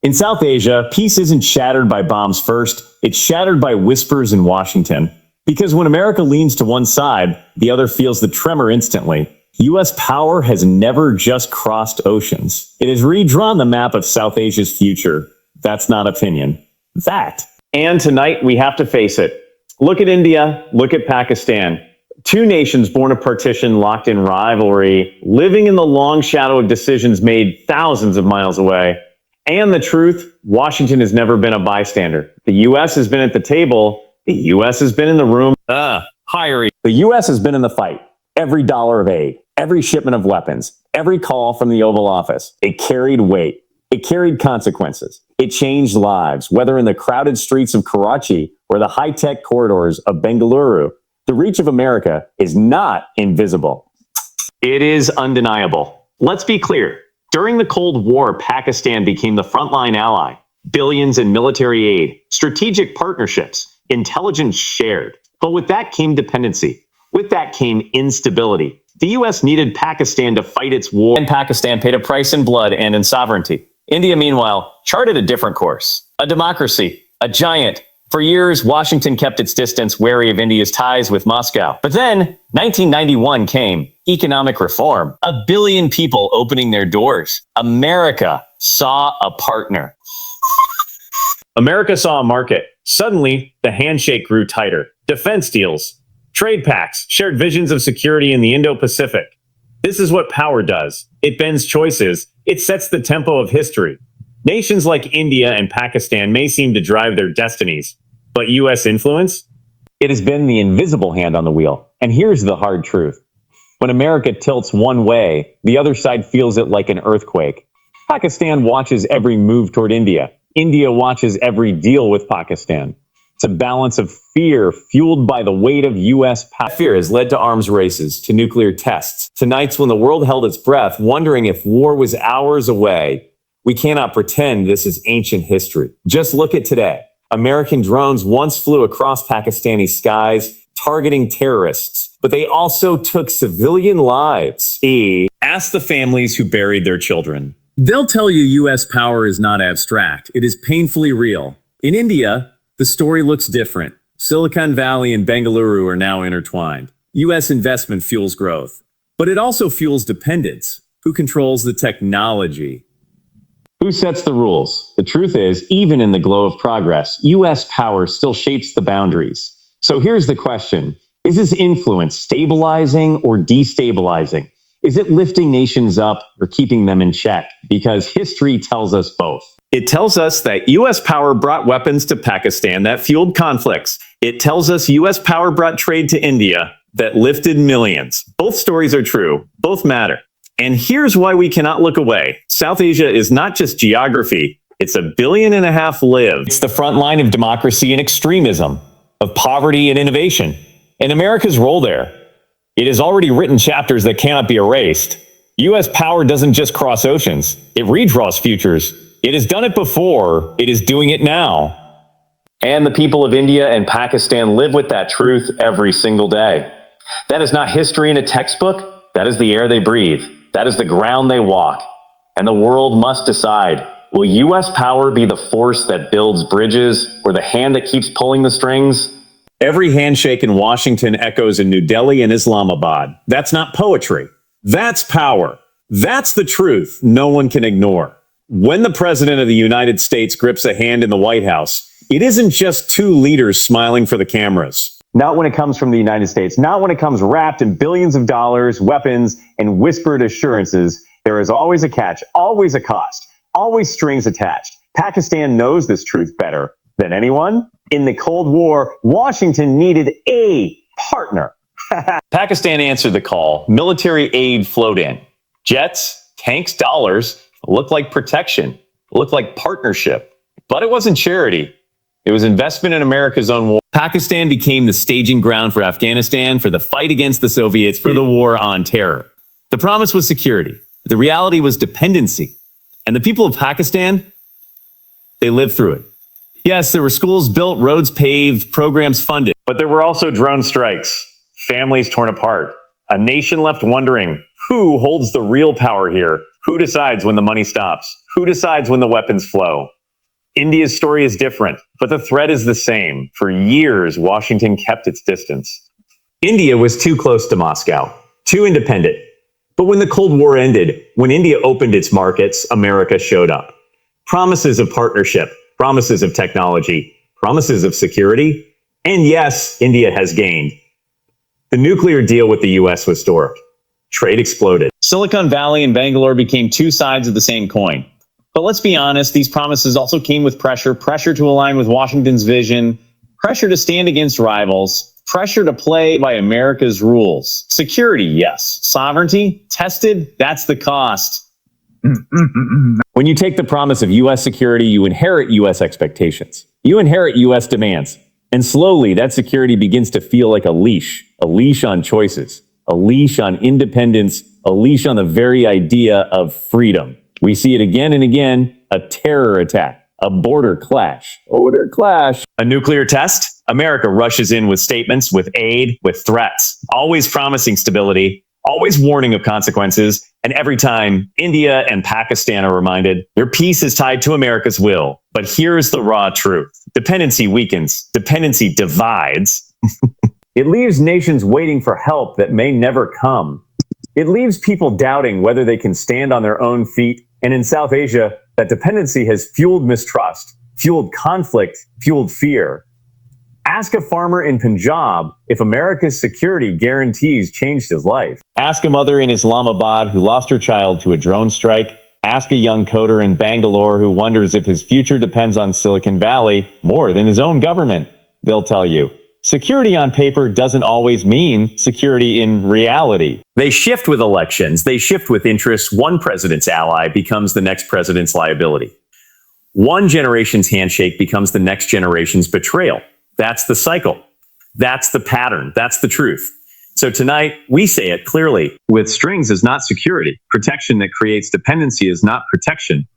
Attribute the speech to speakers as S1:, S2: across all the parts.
S1: In South Asia, peace isn't shattered by bombs first, it's shattered by whispers in Washington. Because when America leans to one side, the other feels the tremor instantly. U.S. power has never just crossed oceans. It has redrawn the map of South Asia's future. That's not opinion. Fact. And tonight, we have to face it. Look at India, look at Pakistan. Two nations born of partition, locked in rivalry, living in the long shadow of decisions made thousands of miles away. And the truth, Washington has never been a bystander. The U.S. has been at the table. The U.S. has been in the room. Hiring. The U.S. has been in the fight. Every dollar of aid, every shipment of weapons, every call from the Oval Office. It carried weight. It carried consequences. It changed lives, whether in the crowded streets of Karachi or the high-tech corridors of Bengaluru. The reach of America is not invisible. It is undeniable. Let's be clear. During the Cold War, Pakistan became the frontline ally. Billions in military aid, strategic partnerships, intelligence shared. But with that came dependency. With that came instability. The U.S. needed Pakistan to fight its war. And Pakistan paid a price in blood and in sovereignty. India, meanwhile, charted a different course. A democracy, a giant. For years, Washington kept its distance, wary of India's ties with Moscow. But then, 1991 came. Economic reform. 1 billion people opening their doors. America saw a partner. America saw a market. Suddenly, the handshake grew tighter. Defense deals, trade pacts, shared visions of security in the Indo-Pacific. This is what power does. It bends choices. It sets the tempo of history. Nations like India and Pakistan may seem to drive their destinies, but U.S. influence? It has been the invisible hand on the wheel. And here's the hard truth. When America tilts one way, the other side feels it like an earthquake. Pakistan watches every move toward India. India watches every deal with Pakistan. It's a balance of fear fueled by the weight of U.S. power. Fear has led to arms races, to nuclear tests, to nights when the world held its breath, wondering if war was hours away. We cannot pretend this is ancient history. Just look at today. American drones once flew across Pakistani skies, targeting terrorists, but they also took civilian lives. Ask the families who buried their children. They'll tell you U.S. power is not abstract. It is painfully real. In India, the story looks different. Silicon Valley and Bengaluru are now intertwined. U.S. investment fuels growth, but it also fuels dependence. Who controls the technology? Who sets the rules? The truth is, even in the glow of progress, U.S. power still shapes the boundaries. So here's the question. Is this influence stabilizing or destabilizing? Is it lifting nations up or keeping them in check? Because history tells us both. It tells us that U.S. power brought weapons to Pakistan that fueled conflicts. It tells us U.S. power brought trade to India that lifted millions. Both stories are true. Both matter. And here's why we cannot look away. South Asia is not just geography. It's 1.5 billion lived. It's the front line of democracy and extremism, of poverty and innovation, and America's role there. It has already written chapters that cannot be erased. U.S. power doesn't just cross oceans. It redraws futures. It has done it before. It is doing it now. And the people of India and Pakistan live with that truth every single day. That is not history in a textbook. That is the air they breathe. That is the ground they walk. And the world must decide, will U.S. power be the force that builds bridges or the hand that keeps pulling the strings? Every handshake in Washington echoes in New Delhi and Islamabad. That's not poetry. That's power. That's the truth no one can ignore. When the President of the United States grips a hand in the White House, it isn't just two leaders smiling for the cameras. Not when it comes from the United States. Not when it comes wrapped in billions of dollars, weapons, and whispered assurances. There is always a catch, always a cost, always strings attached. Pakistan knows this truth better than anyone. In the Cold War, Washington needed a partner. Pakistan answered the call. Military aid flowed in. Jets, tanks, dollars looked like protection, looked like partnership. But it wasn't charity. It was investment in America's own war. Pakistan became the staging ground for Afghanistan, for the fight against the Soviets, for the war on terror. The promise was security. The reality was dependency. And the people of Pakistan, they lived through it. Yes, there were schools built, roads paved, programs funded. But there were also drone strikes, families torn apart, a nation left wondering, who holds the real power here? Who decides when the money stops? Who decides when the weapons flow? India's story is different, but the threat is the same. For years, Washington kept its distance. India was too close to Moscow, too independent. But when the Cold War ended, when India opened its markets, America showed up. Promises of partnership, promises of technology, promises of security. And yes, India has gained. The nuclear deal with the U.S. was historic. Trade exploded. Silicon Valley and Bangalore became two sides of the same coin. But let's be honest, these promises also came with pressure to align with Washington's vision, pressure to stand against rivals, pressure to play by America's rules. Security, yes. Sovereignty, tested, that's the cost. When you take the promise of U.S. security, you inherit U.S. expectations. You inherit U.S. demands. And slowly, that security begins to feel like a leash on choices, a leash on independence, a leash on the very idea of freedom. We see it again and again, a terror attack, a border clash, a nuclear test. America rushes in with statements, with aid, with threats, always promising stability, always warning of consequences. And every time India and Pakistan are reminded, your peace is tied to America's will. But here's the raw truth. Dependency weakens, dependency divides. It leaves nations waiting for help that may never come. It leaves people doubting whether they can stand on their own feet. And in South Asia, that dependency has fueled mistrust, fueled conflict, fueled fear. Ask a farmer in Punjab if America's security guarantees changed his life. Ask a mother in Islamabad who lost her child to a drone strike. Ask a young coder in Bangalore who wonders if his future depends on Silicon Valley more than his own government. They'll tell you, security on paper doesn't always mean security in reality. They shift with elections. They shift with interests. One president's ally becomes the next president's liability. One generation's handshake becomes the next generation's betrayal. That's the cycle. That's the pattern. That's the truth. So tonight, we say it clearly. With strings is not security. Protection that creates dependency is not protection.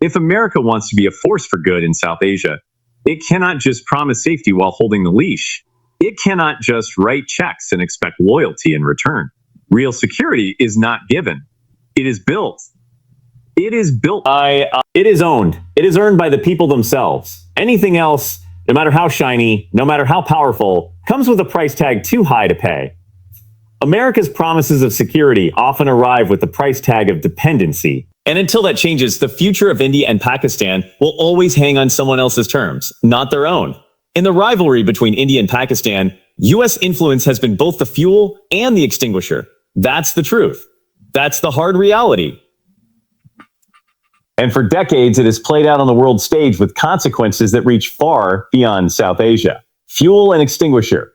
S1: If America wants to be a force for good in South Asia, it cannot just promise safety while holding the leash. It cannot just write checks and expect loyalty in return. Real security is not given. It is built. It is built. It is owned. It is earned by the people themselves. Anything else, no matter how shiny, no matter how powerful, comes with a price tag too high to pay. America's promises of security often arrive with the price tag of dependency. And until that changes, the future of India and Pakistan will always hang on someone else's terms, not their own. In the rivalry between India and Pakistan, U.S. influence has been both the fuel and the extinguisher. That's the truth. That's the hard reality. And for decades, it has played out on the world stage with consequences that reach far beyond South Asia. Fuel and extinguisher.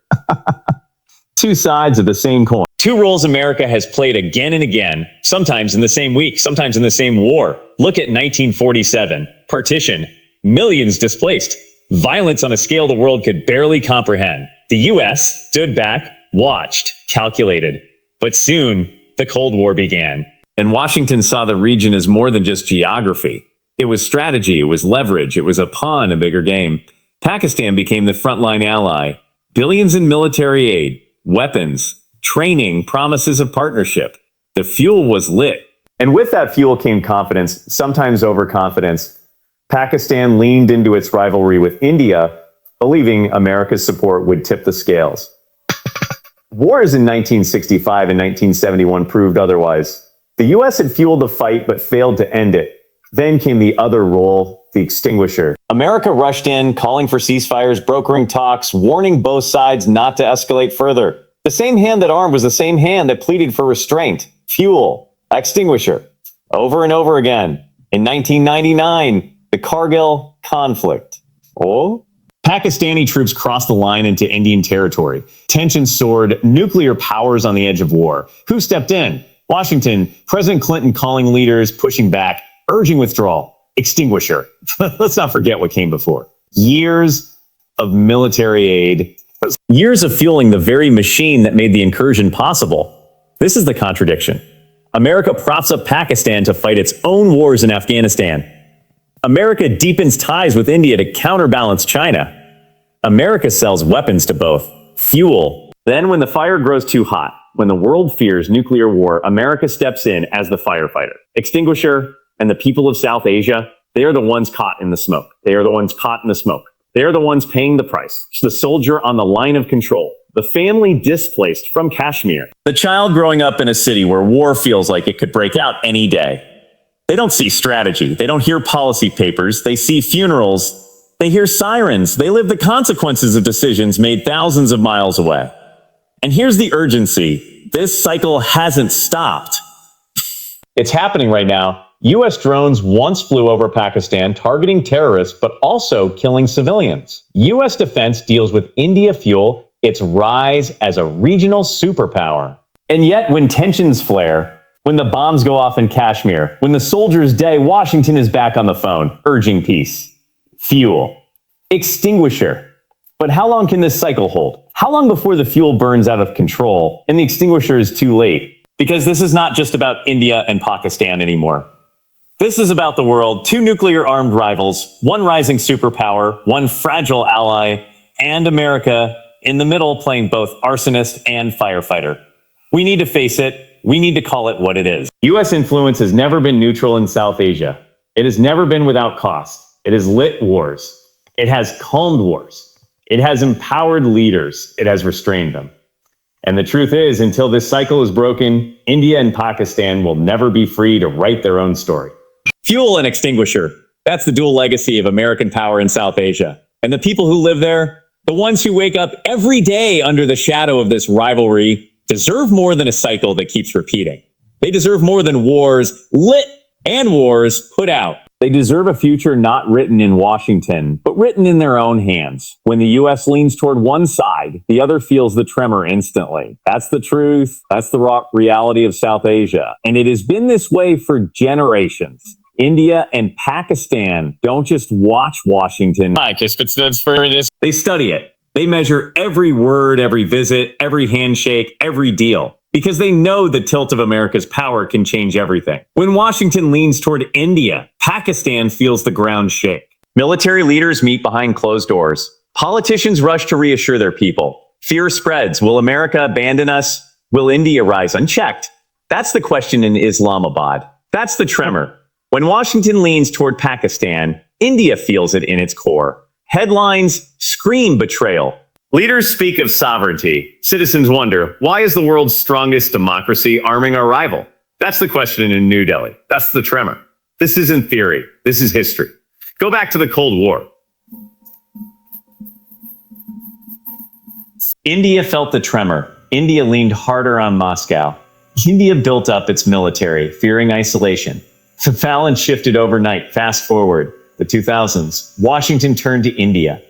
S1: Two sides of the same coin. Two roles America has played again and again, sometimes in the same week, sometimes in the same war. Look at 1947, partition, millions displaced, violence on a scale the world could barely comprehend. The U.S. stood back, watched, calculated. But soon, the Cold War began. And Washington saw the region as more than just geography. It was strategy, it was leverage, it was a pawn in a bigger game. Pakistan became the frontline ally. Billions in military aid, weapons, training, promises of partnership. The fuel was lit. And with that fuel came confidence, sometimes overconfidence. Pakistan leaned into its rivalry with India, believing America's support would tip the scales. Wars in 1965 and 1971 proved otherwise. The U.S. had fueled the fight but failed to end it. Then came the other role, the extinguisher. America rushed in, calling for ceasefires, brokering talks, warning both sides not to escalate further. The same hand that armed was the same hand that pleaded for restraint, fuel, extinguisher, over and over again. In 1999, the Kargil conflict. Oh? Pakistani troops crossed the line into Indian territory. Tensions soared, nuclear powers on the edge of war. Who stepped in? Washington, President Clinton calling leaders, pushing back, urging withdrawal, extinguisher. Let's not forget what came before. Years of military aid, years of fueling the very machine that made the incursion possible. This is the contradiction. America props up Pakistan to fight its own wars in Afghanistan. America deepens ties with India to counterbalance China. America sells weapons to both, fuel. Then when the fire grows too hot, when the world fears nuclear war, America steps in as the firefighter. Extinguisher, And the people of South Asia, they are the ones caught in the smoke. They are the ones caught in the smoke. They are the ones paying the price. It's the soldier on the line of control. The family displaced from Kashmir. The child growing up in a city where war feels like it could break out any day. They don't see strategy. They don't hear policy papers. They see funerals. They hear sirens. They live the consequences of decisions made thousands of miles away. And here's the urgency. This cycle hasn't stopped. It's happening right now. U.S. drones once flew over Pakistan targeting terrorists, but also killing civilians. U.S. defense deals with India fuel its rise as a regional superpower. And yet, when tensions flare, when the bombs go off in Kashmir, when the soldiers die, Washington is back on the phone, urging peace. Fuel. Extinguisher. But how long can this cycle hold? How long before the fuel burns out of control and the extinguisher is too late? Because this is not just about India and Pakistan anymore. This is about the world, two nuclear-armed rivals, one rising superpower, one fragile ally, and America in the middle playing both arsonist and firefighter. We need to face it. We need to call it what it is. U.S. influence has never been neutral in South Asia. It has never been without cost. It has lit wars. It has calmed wars. It has empowered leaders. It has restrained them. And the truth is, until this cycle is broken, India and Pakistan will never be free to write their own story. Fuel and extinguisher. That's the dual legacy of American power in South Asia. And the people who live there, the ones who wake up every day under the shadow of this rivalry, deserve more than a cycle that keeps repeating. They deserve more than wars lit and wars put out. They deserve a future not written in Washington, but written in their own hands. When the U.S. leans toward one side, the other feels the tremor instantly. That's the truth. That's the raw reality of South Asia. And it has been this way for generations. India and Pakistan don't just watch Washington. They study it. They measure every word, every visit, every handshake, every deal. Because they know the tilt of America's power can change everything. When Washington leans toward India, Pakistan feels the ground shake. Military leaders meet behind closed doors. Politicians rush to reassure their people. Fear spreads. Will America abandon us? Will India rise unchecked? That's the question in Islamabad. That's the tremor. When Washington leans toward Pakistan, India feels it in its core. Headlines scream betrayal. Leaders speak of sovereignty. Citizens wonder, why is the world's strongest democracy arming our rival? That's the question in New Delhi. That's the tremor. This isn't theory. This is history. Go back to the Cold War. India felt the tremor. India leaned harder on Moscow. India built up its military, fearing isolation. The balance shifted overnight. Fast forward, the 2000s. Washington turned to India.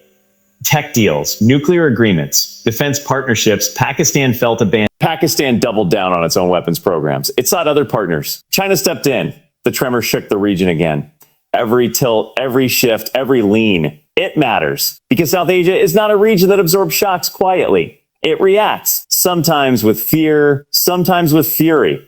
S1: Tech deals, nuclear agreements, defense partnerships, Pakistan felt abandoned. Pakistan doubled down on its own weapons programs. It sought other partners. China stepped in. The tremor shook the region again. Every tilt, every shift, every lean, it matters. Because South Asia is not a region that absorbs shocks quietly. It reacts, sometimes with fear, sometimes with fury,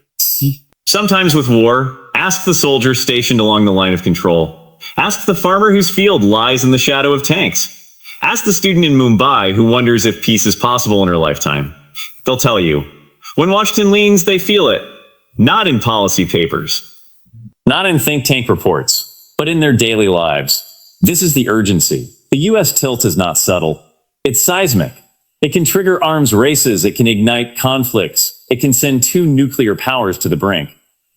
S1: sometimes with war. Ask the soldier stationed along the line of control. Ask the farmer whose field lies in the shadow of tanks. Ask the student in Mumbai who wonders if peace is possible in her lifetime. They'll tell you. When Washington leans, they feel it. Not in policy papers. Not in think tank reports, but in their daily lives. This is the urgency. The U.S. tilt is not subtle. It's seismic. It can trigger arms races. It can ignite conflicts. It can send two nuclear powers to the brink.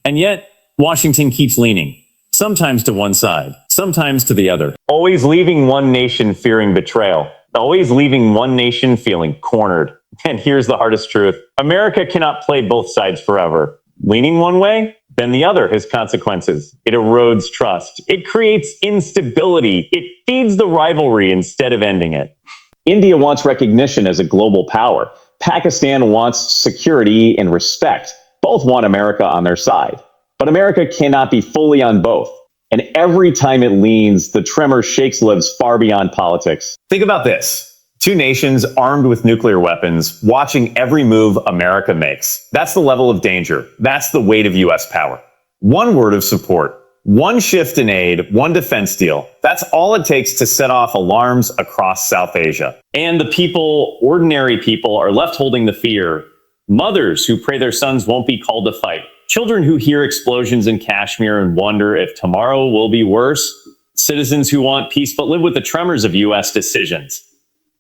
S1: And yet, Washington keeps leaning. Sometimes to one side, sometimes to the other. Always leaving one nation fearing betrayal. Always leaving one nation feeling cornered. And here's the hardest truth. America cannot play both sides forever. Leaning one way, then the other has consequences. It erodes trust. It creates instability. It feeds the rivalry instead of ending it. India wants recognition as a global power. Pakistan wants security and respect. Both want America on their side. But America cannot be fully on both. And every time it leans, the tremor shakes lives far beyond politics. Think about this. Two nations armed with nuclear weapons, watching every move America makes. That's the level of danger. That's the weight of U.S. power. One word of support, one shift in aid, one defense deal. That's all it takes to set off alarms across South Asia. And the people, ordinary people, are left holding the fear. Mothers who pray their sons won't be called to fight. Children who hear explosions in Kashmir and wonder if tomorrow will be worse. Citizens who want peace but live with the tremors of U.S. decisions.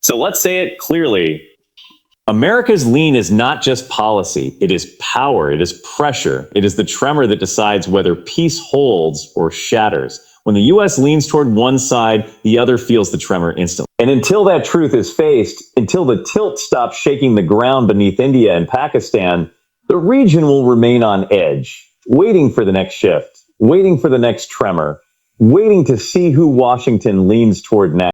S1: So let's say it clearly. America's lean is not just policy. It is power. It is pressure. It is the tremor that decides whether peace holds or shatters. When the U.S. leans toward one side, the other feels the tremor instantly. And until that truth is faced, until the tilt stops shaking the ground beneath India and Pakistan, the region will remain on edge, waiting for the next shift, waiting for the next tremor, waiting to see who Washington leans toward next.